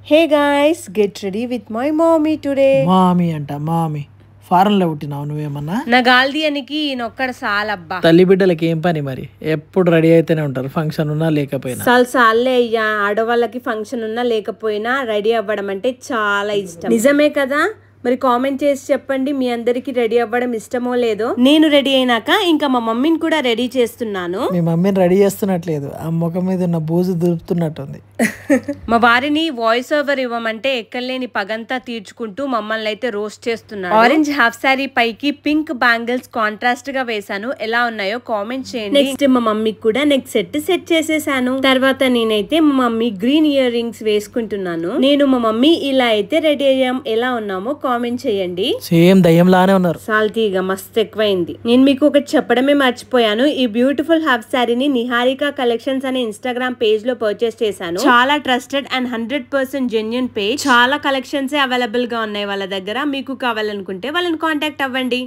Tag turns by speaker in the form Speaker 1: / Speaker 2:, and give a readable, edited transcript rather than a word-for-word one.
Speaker 1: Hey guys, get ready with my mommy today.
Speaker 2: మామీ అంట మామీ foreign లో పుట్టినావు నువ్వేమన్నా
Speaker 1: నా గాల్దియానికి ఈయనొక్కడ సాలబ్బా.
Speaker 2: తల్లి బిడ్డలకి ఏం పని మరి ఎప్పుడు రెడీ అయితేనే ఉంటారు ఫంక్షన్ ఉన్నా లేకపోయినా
Speaker 1: సాలే అయ్యా, ఆడవాళ్ళకి ఫంక్షన్ ఉన్నా లేకపోయినా రెడీ అవ్వడం అంటే చాలా ఇష్టం. నిజమే కదా? మరి కామెంట్ చేసి చెప్పండి, మీ అందరికి రెడీ అవ్వడం ఇష్టమో లేదో. నేను రెడీ అయినాక ఇంకా మా మమ్మీని కూడా రెడీ చేస్తున్నాను.
Speaker 2: మీ మమ్మీని రెడీ చేస్తున్నట్లేదు, ఆ ముఖం మీద ఉన్న బూజు దులుపుతున్నట్టుంది.
Speaker 1: మా వారిని వాయిస్ ఓవర్ ఇవ్వమంటే ఎక్కలేని పగంతా తీర్చుకుంటూ మమ్మల్ని అయితే రోస్ట్ చేస్తున్నారు. ఆరెంజ్ హాఫ్ సారీ పైకి పింక్ బ్యాంగిల్స్ కాంట్రాస్ట్ గా వేసాను. ఎలా ఉన్నాయో కామెంట్ చేయండి. నెక్స్ట్ మా మమ్మీకి కూడా నెక్స్ట్ సెట్ చేసేసాను. తర్వాత నేనైతే మా మమ్మీ గ్రీన్ ఇయర్ రింగ్స్ వేసుకుంటున్నాను. నేను మా మమ్మీ ఇలా అయితే రెడీ అయ్యాం. ఎలా ఉన్నామో కామెంట్ చేయండి.
Speaker 2: సేమ్ దయ్యంలానే ఉన్నారు.
Speaker 1: సాల్తీగా మస్తు ఎక్కువైంది. నేను మీకు ఒకటి చెప్పడమే మర్చిపోయాను. ఈ బ్యూటిఫుల్ హాఫ్ సారీని నిహారిక కలెక్షన్స్ అనే ఇన్స్టాగ్రామ్ పేజ్ లో పర్చేస్ చేశాను. చాలా ట్రస్టెడ్ అండ్ 100% జెన్యూన్ పేజ్. చాలా కలెక్షన్స్ అవైలబుల్ గా ఉన్నాయి వాళ్ళ దగ్గర. మీకు కావాలనుకుంటే వాళ్ళని కాంటాక్ట్ అవ్వండి.